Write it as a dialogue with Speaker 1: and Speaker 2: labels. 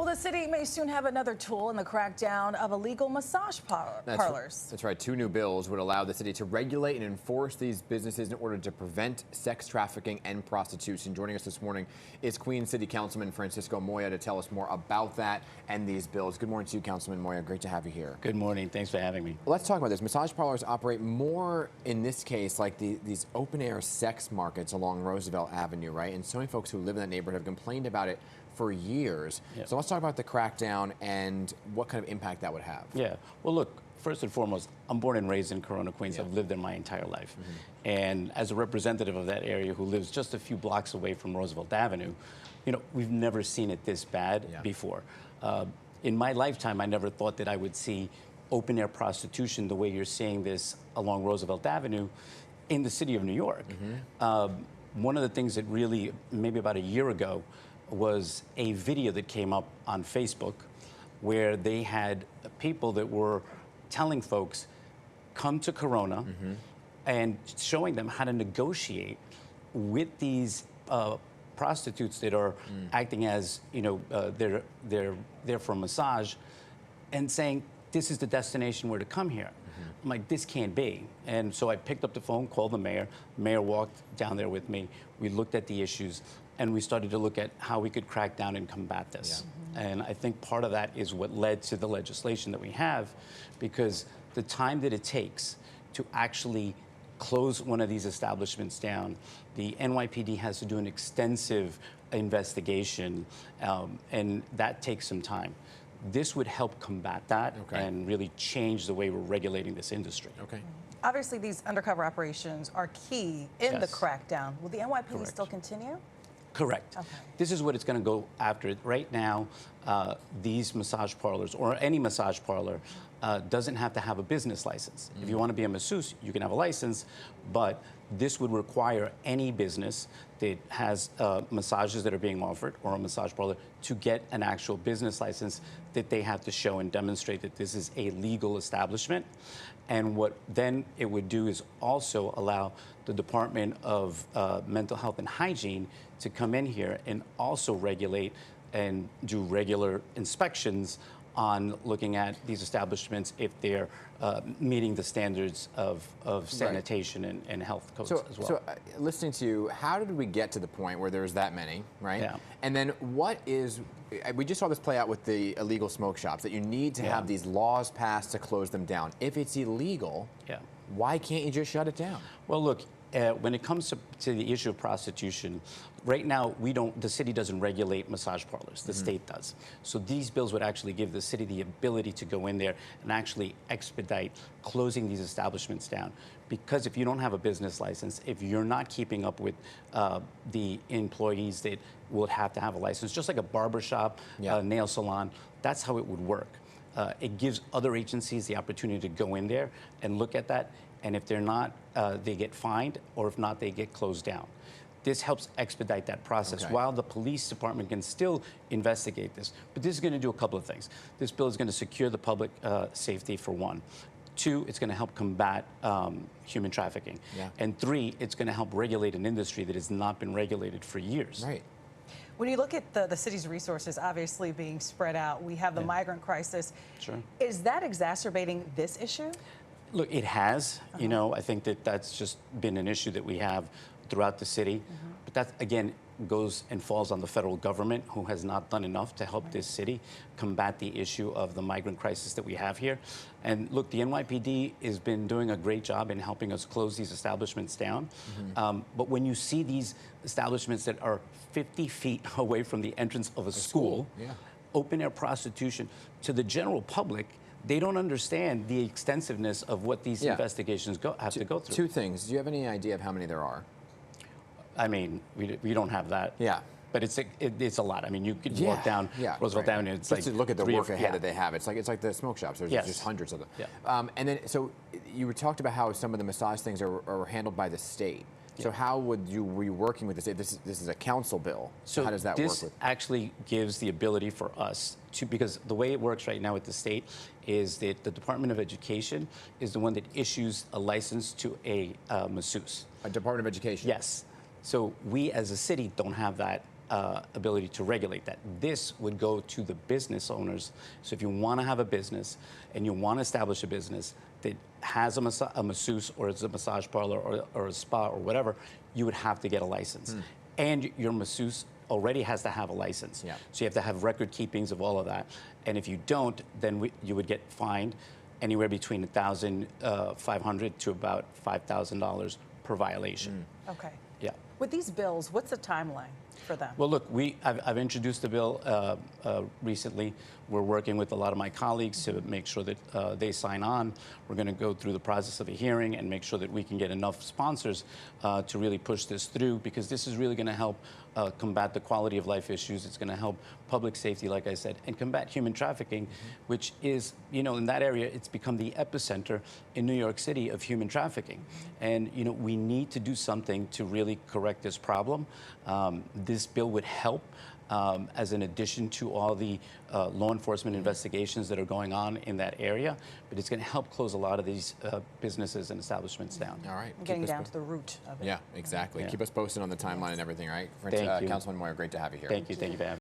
Speaker 1: Well, the city may soon have another tool in the crackdown of illegal massage parlors.
Speaker 2: That's right. Two new bills would allow the city to regulate and enforce these businesses in order to prevent sex trafficking and prostitution. Joining us this morning is Queens City Councilman Francisco Moya to tell us more about that and these bills. Good morning to you, Councilman Moya. Great to have you here.
Speaker 3: Good morning. Thanks for having me.
Speaker 2: Let's talk about this. Massage parlors operate more, in this case, like these open-air sex markets along Roosevelt Avenue, right? And so many folks who live in that neighborhood have complained about it for years.
Speaker 3: Yep.
Speaker 2: So let's talk about the crackdown and what kind of impact that would have.
Speaker 3: Yeah. Well, look, first and foremost, I'm born and raised in Corona, Queens.
Speaker 2: Yeah.
Speaker 3: I've lived there my entire life. And as a representative of that area who lives just a few blocks away from Roosevelt Avenue, you know, we've never seen it this bad before. In my lifetime, I never thought that I would see open-air prostitution the way you're seeing this along Roosevelt Avenue in the city of New York. One of the things that really, maybe about a year ago, was a video that came up on Facebook where they had people that were telling folks, come to Corona, and showing them how to negotiate with these prostitutes that are acting as, you know, they're there for a massage, and saying, this is the destination where to come here. I'm like, this can't be. And so I picked up the phone, called the mayor. The mayor walked down there with me. We looked at the issues, and we started to look at how we could crack down and combat this. And I think part of that is what led to the legislation that we have, because the time that it takes to actually close one of these establishments down, the NYPD has to do an extensive investigation, and that takes some time. This would help combat that and really change the way we're regulating this industry.
Speaker 1: Obviously, these undercover operations are key in the crackdown. Will the NYPD still continue?
Speaker 3: Correct. This is what it's going to go after. Right now, these massage parlors, or any massage parlor, doesn't have to have a business license. If you want to be a masseuse, you can have a license, but this would require any business that has massages that are being offered, or a massage parlor, to get an actual business license that they have to show and demonstrate that this is a legal establishment. And what then it would do is also allow the Department of Mental Health and Hygiene to come in here and also regulate and do regular inspections on looking at these establishments if they're meeting the standards of sanitation and health codes as well.
Speaker 2: So listening to you, how did we get to the point where there's that many, right? Yeah. And then what is, we just saw this play out with the illegal smoke shops, that you need to have these laws passed to close them down. If it's illegal, why can't you just shut it down?
Speaker 3: Well, look, when it comes to the issue of prostitution, right now the city doesn't regulate massage parlors, the state does. So these bills would actually give the city the ability to go in there and actually expedite closing these establishments down. Because if you don't have a business license, if you're not keeping up with the employees that would have to have a license, just like a barber shop, a nail salon, that's how it would work. It gives other agencies the opportunity to go in there and look at that. And if they're not, they get fined, or if not, they get closed down. This helps expedite that process while the police department can still investigate this. But this is going to do a couple of things. This bill is going to secure the public safety, for one. Two, it's going to help combat human trafficking. And three, it's going to help regulate an industry that has not been regulated for years.
Speaker 1: When you look at the city's resources obviously being spread out, we have the migrant crisis. Is that exacerbating this issue?
Speaker 3: Look, it has. You know, I think that that's just been an issue that we have throughout the city. But that, again, goes and falls on the federal government, who has not done enough to help this city combat the issue of the migrant crisis that we have here. And look, the NYPD has been doing a great job in helping us close these establishments down. But when you see these establishments that are 50 feet away from the entrance of a school, open-air prostitution, to the general public, they don't understand the extensiveness of what these investigations have to go through.
Speaker 2: Two things. Do you have any idea of how many there are?
Speaker 3: I mean, we don't have that. But it's a lot. I mean, you could walk down Roosevelt Avenue. It's
Speaker 2: just like, to look at the work ahead that they have. It's like the smoke shops. There's just hundreds of them. And then, so you talked about how some of the massage things are handled by the state. So how would you be working with the state? This is a council bill. So how does that work?
Speaker 3: This actually gives the ability for us to, because the way it works right now with the state is that the Department of Education is the one that issues a license to a masseuse.
Speaker 2: A Department of Education?
Speaker 3: Yes. So we as a city don't have that ability to regulate that. This would go to the business owners. So if you want to have a business and you want to establish a business that has a masseuse or it's a massage parlor or a spa or whatever, you would have to get a license. And your masseuse already has to have a license.
Speaker 2: Yeah.
Speaker 3: So you have to have record keepings of all of that. And if you don't, then you would get fined anywhere between $1,500 to about $5,000 per violation.
Speaker 1: Okay.
Speaker 3: Yeah.
Speaker 1: With these bills, what's the timeline for them?
Speaker 3: Well, look, I've introduced the bill recently. We're working with a lot of my colleagues to make sure that they sign on. We're going to go through the process of a hearing and make sure that we can get enough sponsors to really push this through, because this is really going to help combat the quality of life issues. It's going to help public safety, like I said, and combat human trafficking, which is, you know, in that area, it's become the epicenter in New York City of human trafficking. And, you know, we need to do something to really correct this problem. This bill would help as an addition to all the law enforcement investigations that are going on in that area, but it's going to help close a lot of these businesses and establishments down.
Speaker 2: All right.
Speaker 1: Getting down to the root of it.
Speaker 2: Yeah, exactly.
Speaker 3: Yeah.
Speaker 2: Keep us posted on the timeline and everything, right?
Speaker 3: Thank you.
Speaker 2: Councilman Moyer, great to have you here.
Speaker 3: Thank you. Thank you for having me.